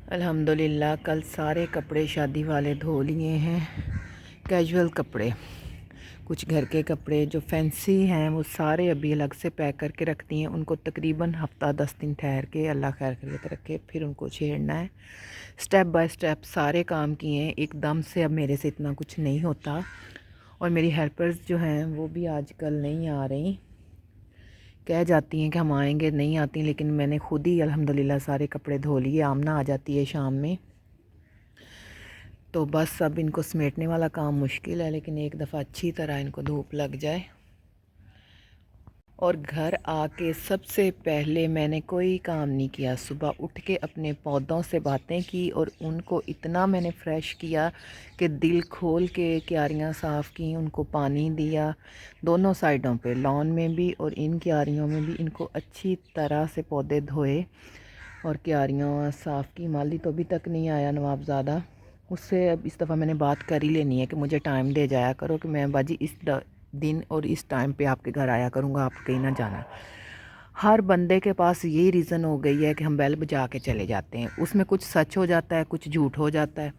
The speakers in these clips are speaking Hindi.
अल्हम्दुलिल्लाह कल सारे कपड़े शादी वाले धो लिए हैं। कैजुअल कपड़े, कुछ घर के कपड़े जो फैंसी हैं वो सारे अभी अलग से पैक करके रख दिए हैं। उनको तकरीबन हफ़्ता 10 दिन ठहर के अल्लाह खैर करके रखे फिर उनको छेड़ना है। स्टेप बाय स्टेप सारे काम किए हैं। एकदम से अब मेरे से इतना कुछ नहीं होता। और मेरी हेल्पर्स जो हैं वो भी आजकल नहीं आ रही, कह जाती हैं कि हम आएंगे, नहीं आती। लेकिन मैंने खुद ही अल्हम्दुलिल्लाह सारे कपड़े धो लिए। आमना आ जाती है शाम में, तो बस अब इनको समेटने वाला काम मुश्किल है, लेकिन एक दफ़ा अच्छी तरह इनको धूप लग जाए। और घर आके सबसे पहले मैंने कोई काम नहीं किया। सुबह उठ के अपने पौधों से बातें की और उनको इतना मैंने फ़्रेश किया कि दिल खोल के क्यारियाँ साफ़ की, उनको पानी दिया दोनों साइडों पे, लॉन में भी और इन क्यारियों में भी। इनको अच्छी तरह से पौधे धोए और क्यारियाँ साफ़ की। माली तो अभी तक नहीं आया नवाबज़ादा, उससे अब इस दफ़ा मैंने बात कर ही लेनी है कि मुझे टाइम दे जाया करो कि मैं बाजी इस दिन और इस टाइम पे आपके घर आया करूँगा, आप कहीं ना जाना। हर बंदे के पास यही रीज़न हो गई है कि हम बेल बजा के चले जाते हैं। उसमें कुछ सच हो जाता है, कुछ झूठ हो जाता है।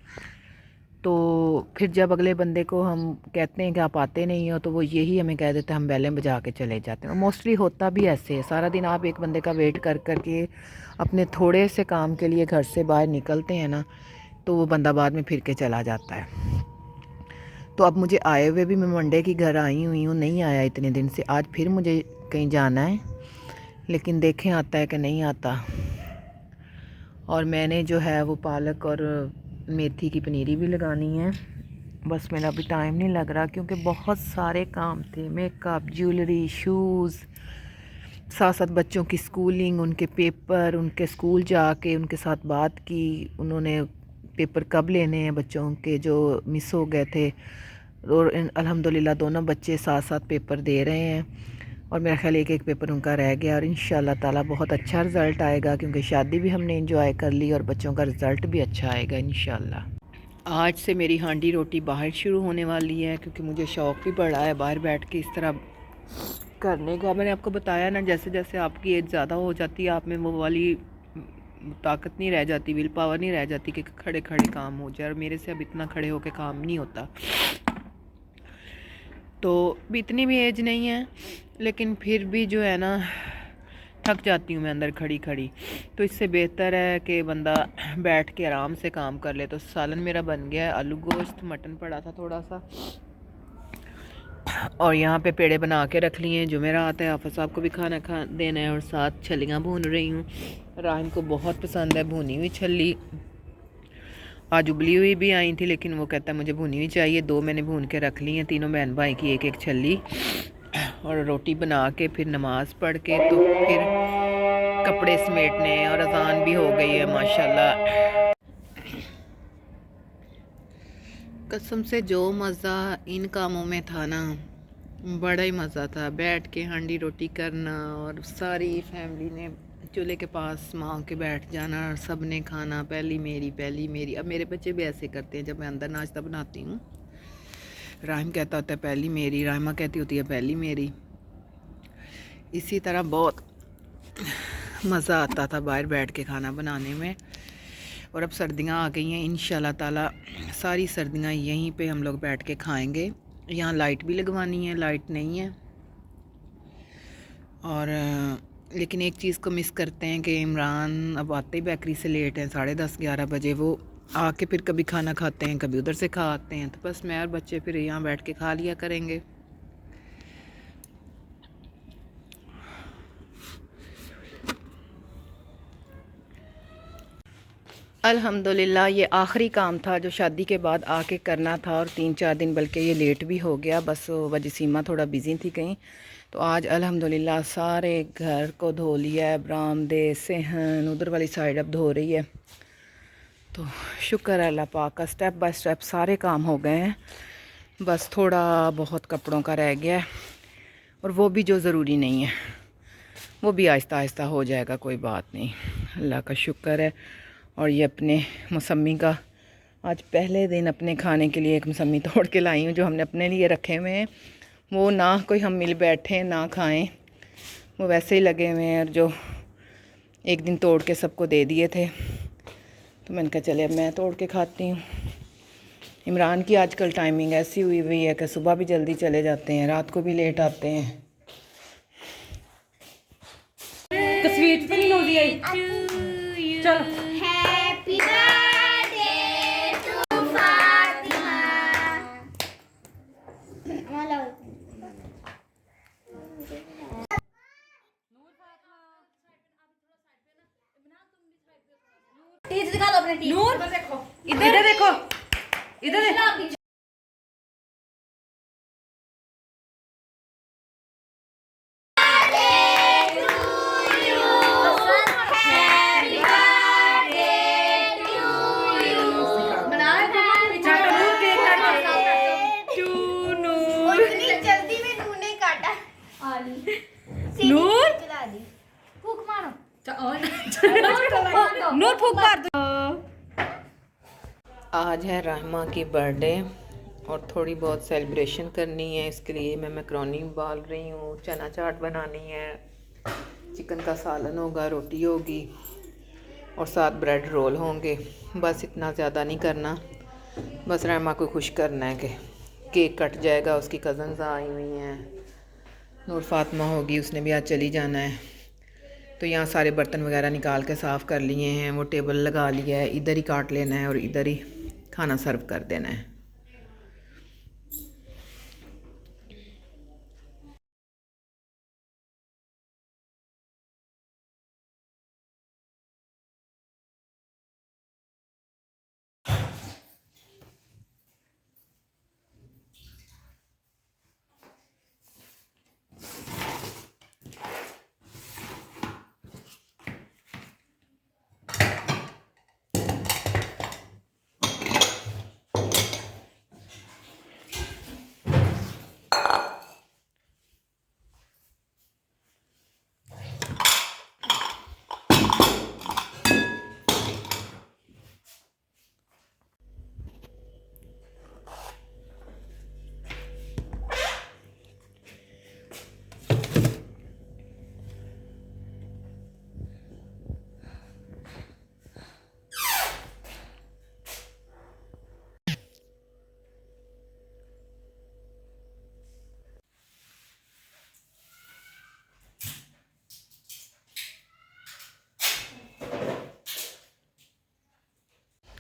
तो फिर जब अगले बंदे को हम कहते हैं कि आप आते नहीं हो, तो वो यही हमें कह देते हैं हम बेलें बजा के चले जाते हैं। और मोस्टली होता भी ऐसे है। सारा दिन आप एक बंदे का वेट कर कर के अपने थोड़े से काम के लिए घर से बाहर निकलते हैं ना, तो वो बंदा बाद में फिर के चला जाता है। तो अब मुझे आए हुए भी, मैं मंडे की घर आई हुई हूँ, नहीं आया इतने दिन से। आज फिर मुझे कहीं जाना है, लेकिन देखें आता है कि नहीं आता। और मैंने जो है वो पालक और मेथी की पनीरी भी लगानी है। बस मेरा अभी टाइम नहीं लग रहा क्योंकि बहुत सारे काम थे। मेकअप, ज्वेलरी, शूज़, साथ साथ बच्चों की स्कूलिंग, उनके पेपर, उनके स्कूल जाके उनके साथ बात की। उन्होंने पेपर कब लेने हैं बच्चों के जो मिस हो गए थे। और अल्हम्दुलिल्लाह दोनों बच्चे साथ साथ पेपर दे रहे हैं। और मेरा ख्याल एक एक पेपर उनका रह गया और इंशाल्लाह ताला बहुत अच्छा रिज़ल्ट आएगा, क्योंकि शादी भी हमने एंजॉय कर ली और बच्चों का रिज़ल्ट भी अच्छा आएगा इंशाल्लाह। आज से मेरी हांडी रोटी बाहर शुरू होने वाली है, क्योंकि मुझे शौक़ भी पड़ा है बाहर बैठ के इस तरह करने का। मैंने आपको बताया ना, जैसे जैसे आपकी एज ज़्यादा हो जाती है, आप में वो वाली ताकत नहीं रह जाती, विल पावर नहीं रह जाती कि खड़े खड़े काम हो जाए। और मेरे से अब इतना खड़े होकर काम नहीं होता। तो भी इतनी भी एज नहीं है, लेकिन फिर भी जो है ना थक जाती हूँ मैं अंदर खड़ी खड़ी। तो इससे बेहतर है कि बंदा बैठ के आराम से काम कर ले। तो सालन मेरा बन गया है, आलू गोश्त, मटन पड़ा था थोड़ा सा, और यहाँ पे पेड़े बना के रख लिए हैं। जुमेरात है, आफा साहब को भी खाना देना है। और साथ छलियाँ भून रही हूँ। राहिम को बहुत पसंद है भुनी हुई छली। आज उबली हुई भी आई थी, लेकिन वो कहता है मुझे भुनी हुई चाहिए। दो मैंने भून के रख ली हैं, तीनों बहन भाई की एक एक छली। और रोटी बना के फिर नमाज़ पढ़ के तो फिर कपड़े समेटने, और अजान भी हो गई है माशाल्लाह। कसम से जो मज़ा इन कामों में था ना, बड़ा ही मज़ा था। बैठ के हांडी रोटी करना और सारी फैमिली ने चूल्हे के पास माँ के बैठ जाना और सब ने खाना, पहली मेरी पहली मेरी। अब मेरे बच्चे भी ऐसे करते हैं, जब मैं अंदर नाश्ता बनाती हूँ राहिम कहता होता है पहली मेरी, राहिमा कहती होती है पहली मेरी। इसी तरह बहुत मज़ा आता था बाहर बैठ के खाना बनाने में। और अब सर्दियाँ आ गई हैं, इंशाल्लाह ताला सारी सर्दियाँ यहीं पे हम लोग बैठ के खाएंगे। यहाँ लाइट भी लगवानी है, लाइट नहीं है। और लेकिन एक चीज़ को मिस करते हैं कि इमरान अब आते ही बेकरी से लेट हैं, 10:30-11 बजे। वो आके फिर कभी खाना खाते हैं, कभी उधर से खा आते हैं। तो बस मैं और बच्चे फिर यहाँ बैठ के खा लिया करेंगे। अल्हम्दुलिल्लाह ये आखिरी काम था जो शादी के बाद आके करना था, और 3-4 दिन बल्कि ये लेट भी हो गया। बस वजह सीमा थोड़ा बिज़ी थी कहीं। तो आज अल्हम्दुलिल्लाह सारे घर को धो लिया है, बरामदे, सहन, उधर वाली साइड अब धो रही है। तो शुक्र है अल्लाह पाक का, स्टेप बाय स्टेप सारे काम हो गए हैं। बस थोड़ा बहुत कपड़ों का रह गया है, और वो भी जो ज़रूरी नहीं है, वो भी आहिस्ता आहिस्ता हो जाएगा, कोई बात नहीं, अल्लाह का शुक्र है। और ये अपने मौसमी का आज पहले दिन अपने खाने के लिए एक मौसमी तोड़ के लाई हूँ, जो हमने अपने लिए रखे हुए हैं। वो ना कोई हम मिल बैठे ना खाएं, वो वैसे ही लगे हुए हैं। और जो एक दिन तोड़ के सबको दे दिए थे, तो मैंने कहा चले अब मैं तोड़ के खाती हूँ। इमरान की आजकल टाइमिंग ऐसी हुई हुई है कि सुबह भी जल्दी चले जाते हैं, रात को भी लेट आते हैं। तस्वीर तो नहीं होती आई। चलो happy birthday to Fatima. Teeth दिखा दो अपने टीथ। नूर देखो इधर देखो, इधर देखो। नूर फूक मारो। नूर फूक मार दो। आज है रहमा की बर्थडे और थोड़ी बहुत सेलिब्रेशन करनी है। इसके लिए मैं मैकरोनी उबाल रही हूँ, चना चाट बनानी है, चिकन का सालन होगा, रोटी होगी और साथ ब्रेड रोल होंगे। बस इतना ज़्यादा नहीं करना, बस रहमा को खुश करना है कि केक कट जाएगा। उसकी कज़न्स आई हुई हैं, नूर फातिमा होगी, उसने भी आज चली जाना है। तो यहाँ सारे बर्तन वगैरह निकाल के साफ़ कर लिए हैं, वो टेबल लगा लिया है, इधर ही काट लेना है और इधर ही खाना सर्व कर देना है।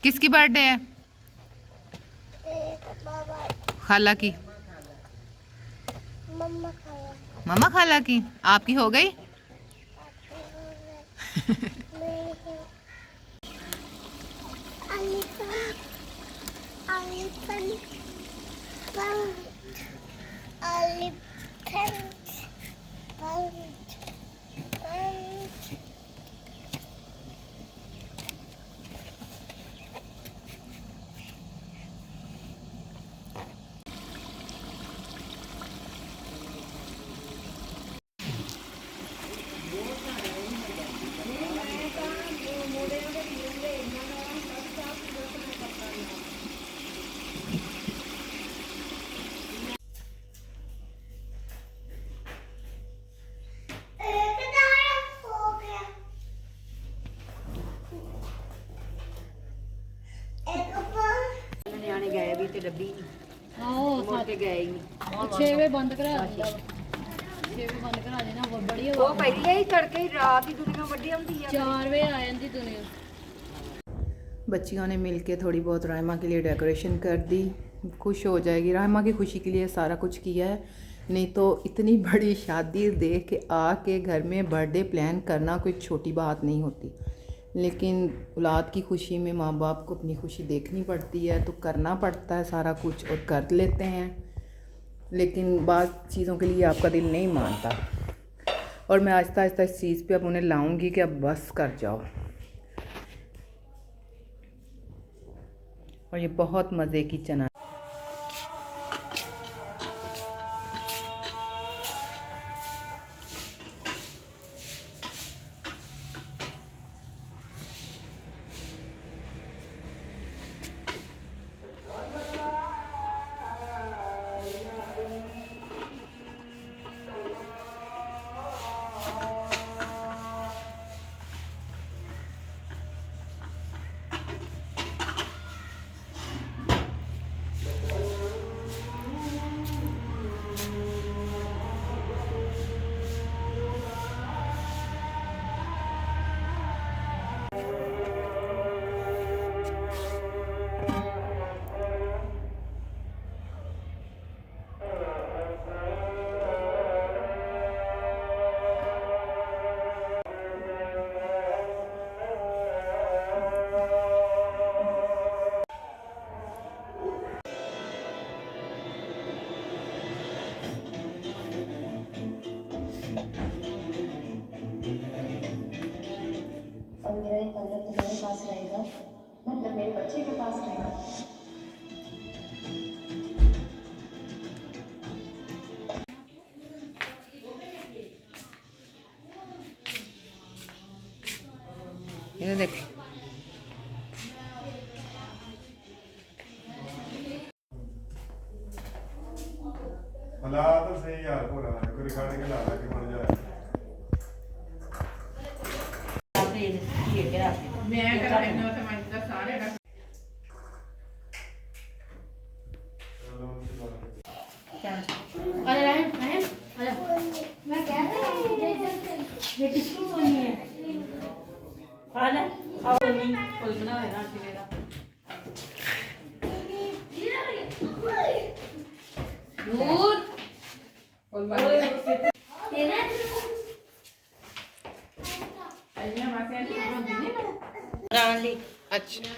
किसकी बर्थडे है? खाला की। मम्मा खाला की। आपकी हो गई? ਨਿਆਣੇ ਗਏ ਵੀ ਤੇ ਡੱਬੀ ਨਹੀਂ ਆਓ ਮੁੜ ਕੇ ਗਏ ਹੀ ਨਹੀਂ 6 ਵਜੇ ਬੰਦ ਕਰਾ ਦਿੰਦਾ 6 ਵਜੇ ਬੰਦ ਕਰਾ ਦੇਣਾ ਬੜੀ ਉਹ ਪਹਿਲੇ ਹੀ ਤੜਕੇ ਹੀ ਰਾਤ ਹੀ ਦੁਨੀਆ ਵੱਡੀ ਆਉਂਦੀ ਆ 4 ਵਜੇ ਆ ਜਾਂਦੀ ਦੁਨੀਆ। बच्चियों ने मिलके थोड़ी बहुत रहमा के लिए डेकोरेशन कर दी, खुश हो जाएगी। रहमा की खुशी के लिए सारा कुछ किया है, नहीं तो इतनी बड़ी शादी देख के आके घर में बर्थडे प्लान करना कोई छोटी बात नहीं होती। लेकिन औलाद की खुशी में माँ बाप को अपनी खुशी देखनी पड़ती है, तो करना पड़ता है सारा कुछ और कर लेते हैं। लेकिन बाज़ चीज़ों के लिए आपका दिल नहीं मानता और मैं आहिस्ता आहिस्ता इस चीज़ पे अब उन्हें लाऊंगी कि अब बस कर जाओ। और ये बहुत मज़े की चना ये देख। हालात तो सही यार हो रहा है कोई रिकॉर्ड के ला के बन जाए मैं कर लेना तो मैं इधर सारे रख अरे रहन रहन अरे मैं कह रही हूँ ये किसकी सोनी है खाना आओ नहीं कोई बना है ना तेरा दूर और तेरा अलिया मासे नहीं रानी अच्छा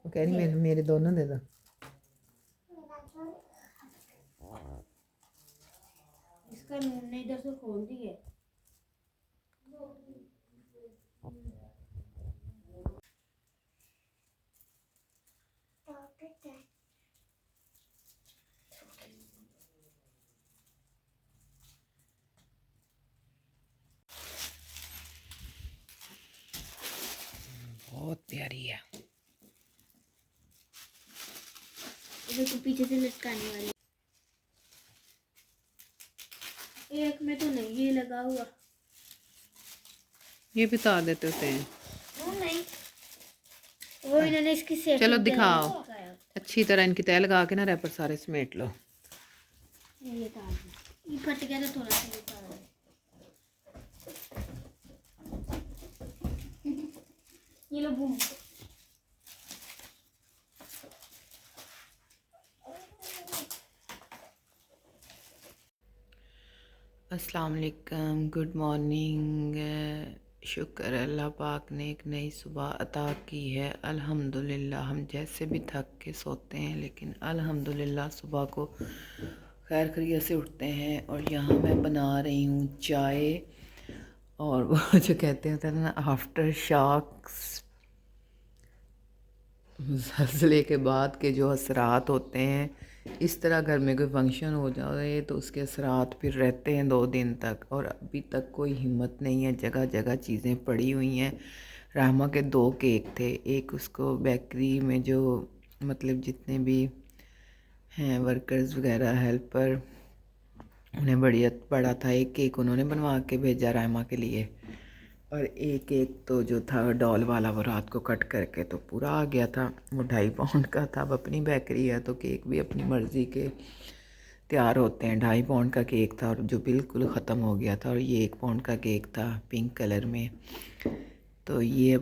वो कह रही मेरे दोनों दे दो। इसका नून ने इधर से खोल दी है बहुत प्यारी है। इधर को पीछे से लटकाने वाली एक में तो नहीं ये लगा हुआ ये भी उतार देते होते हैं। वो नहीं वो इन्होंने इसकी सेट चलो दिखाओ अच्छी तरह इनकी तय लगा के ना रैपर सारे समेट लो। ये तार ये फट गया तो थोड़ा सा ये तार ये लो बूम अस्सलाम वालेकुम, गुड मॉर्निंग। शुक्र अल्लाह पाक ने एक नई सुबह अता की है। अल्हम्दुलिल्लाह हम जैसे भी थक के सोते हैं लेकिन अल्हम्दुलिल्लाह सुबह को खैर खैरियत से उठते हैं। और यहाँ मैं बना रही हूँ चाय और वो जो कहते हैं ना आफ्टर शॉक्स, ज़लज़ले के बाद के जो असरात होते हैं, इस तरह घर में कोई फंक्शन हो जाए तो उसके असरात फिर रहते हैं 2 दिन तक। और अभी तक कोई हिम्मत नहीं है, जगह जगह चीज़ें पड़ी हुई हैं। रहमा के 2 केक थे, एक उसको बेकरी में जो मतलब जितने भी हैं वर्कर्स वगैरह हेल्पर उन्हें बड़ा था, एक केक उन्होंने बनवा के भेजा रहमा के लिए। और एक एक तो जो था डॉल वाला वो रात को कट करके तो पूरा आ गया था, वो 2.5 पाउंड का था। अब अपनी बेकरी है तो केक भी अपनी मर्ज़ी के तैयार होते हैं। 2.5 पाउंड का केक था और जो बिल्कुल ख़त्म हो गया था। और ये 1 पाउंड का केक था पिंक कलर में। तो ये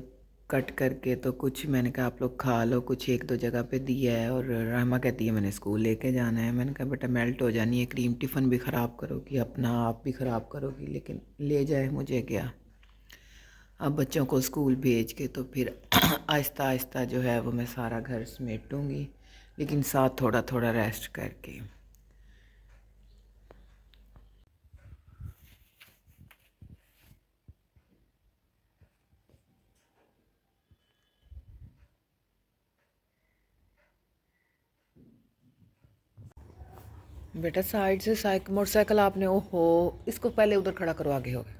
कट करके तो कुछ मैंने कहा आप लोग खा लो, कुछ 1-2 जगह पे दिया है। और रहमा कहती है मैंने स्कूल लेके जाना है। मैंने कहा बेटा मेल्ट हो जानी है क्रीम, टिफ़न भी ख़राब करोगी, अपना आप भी ख़राब करोगी, लेकिन ले जाए मुझे क्या। अब बच्चों को स्कूल भेज के तो फिर आहिस्ता आहिस्ता जो है वो मैं सारा घर समेटूँगी, लेकिन साथ थोड़ा थोड़ा रेस्ट करके। बेटा साइड से मोटरसाइकिल आपने, ओहो इसको पहले उधर खड़ा करो, आगे हो गए।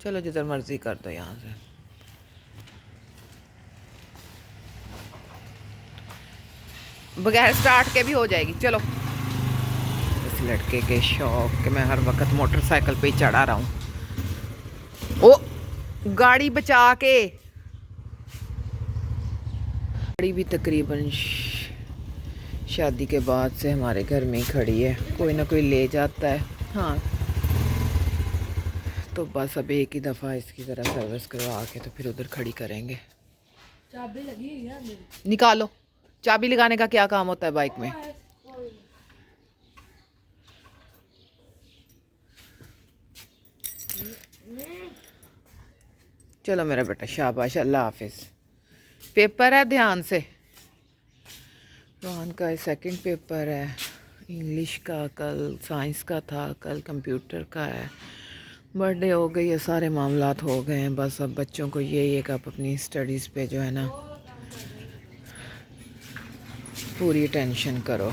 चलो जिधर मर्जी कर दो यहाँ से। बगैर स्टार्ट के भी हो जाएगी। चलो इस लड़के के शौक के मैं हर वक्त मोटरसाइकिल पे ही चढ़ा रहा हूँ। ओ गाड़ी बचा के। गाड़ी भी तकरीबन शादी के बाद से हमारे घर में ही खड़ी है, कोई ना कोई ले जाता है। हाँ तो बस अब एक ही दफ़ा इसकी ज़रा सर्विस करवा के तो फिर उधर खड़ी करेंगे। चाबी लगी है यार मेरी। निकालो, चाबी लगाने का क्या काम होता है बाइक में। चलो मेरा बेटा शाबाश, अल्लाह हाफिज़। पेपर है ध्यान से। रोहन का 2nd पेपर है, इंग्लिश का कल, साइंस का था कल, कंप्यूटर का है। बर्थडे हो गई है, सारे मामलात हो गए हैं। बस अब बच्चों को यही है कि आप अपनी स्टडीज़ पे जो है ना पूरी टेंशन करो।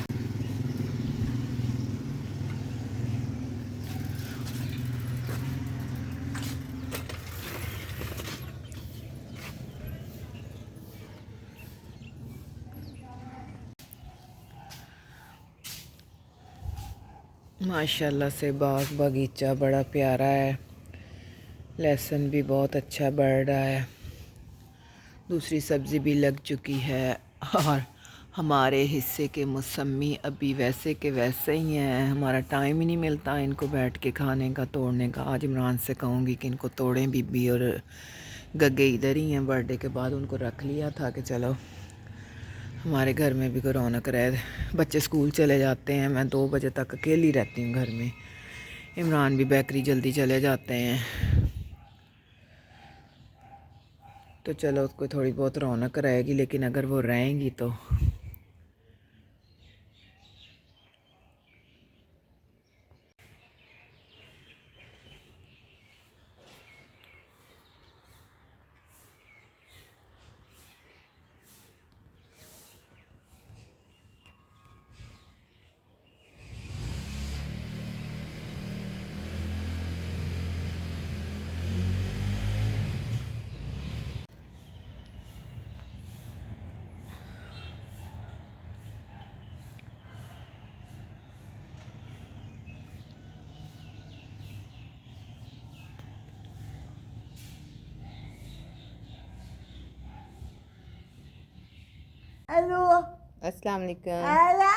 माशाल्लाह से बाग बगीचा बड़ा प्यारा है, लहसुन भी बहुत अच्छा बढ़ रहा है, दूसरी सब्ज़ी भी लग चुकी है और हमारे हिस्से के मौसमी अभी वैसे के वैसे ही हैं। हमारा टाइम ही नहीं मिलता इनको बैठ के खाने का, तोड़ने का। आज इमरान से कहूँगी कि इनको तोड़ें। बीबी और गग्गे इधर ही हैं, बर्थडे के बाद उनको रख लिया था कि चलो हमारे घर में भी कोई रौनक रहे। बच्चे स्कूल चले जाते हैं, मैं 2 बजे तक अकेली रहती हूँ घर में। इमरान भी बेकरी जल्दी चले जाते हैं, तो चलो उसको थोड़ी बहुत रौनक रहेगी। लेकिन अगर वो रहेंगी तो हेलो अस्सलाम वालेकुम। हेलो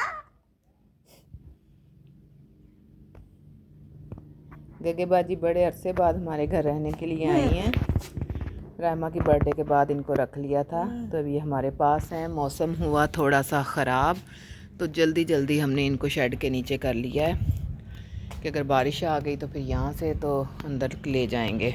गगे बाजी बड़े अरसे बाद हमारे घर रहने के लिए आई हैं। रहमा की बर्थडे के बाद इनको रख लिया था, तो अभी हमारे पास हैं। मौसम हुआ थोड़ा सा ख़राब, तो जल्दी जल्दी हमने इनको शेड के नीचे कर लिया है कि अगर बारिश आ गई तो फिर यहाँ से तो अंदर ले जाएंगे।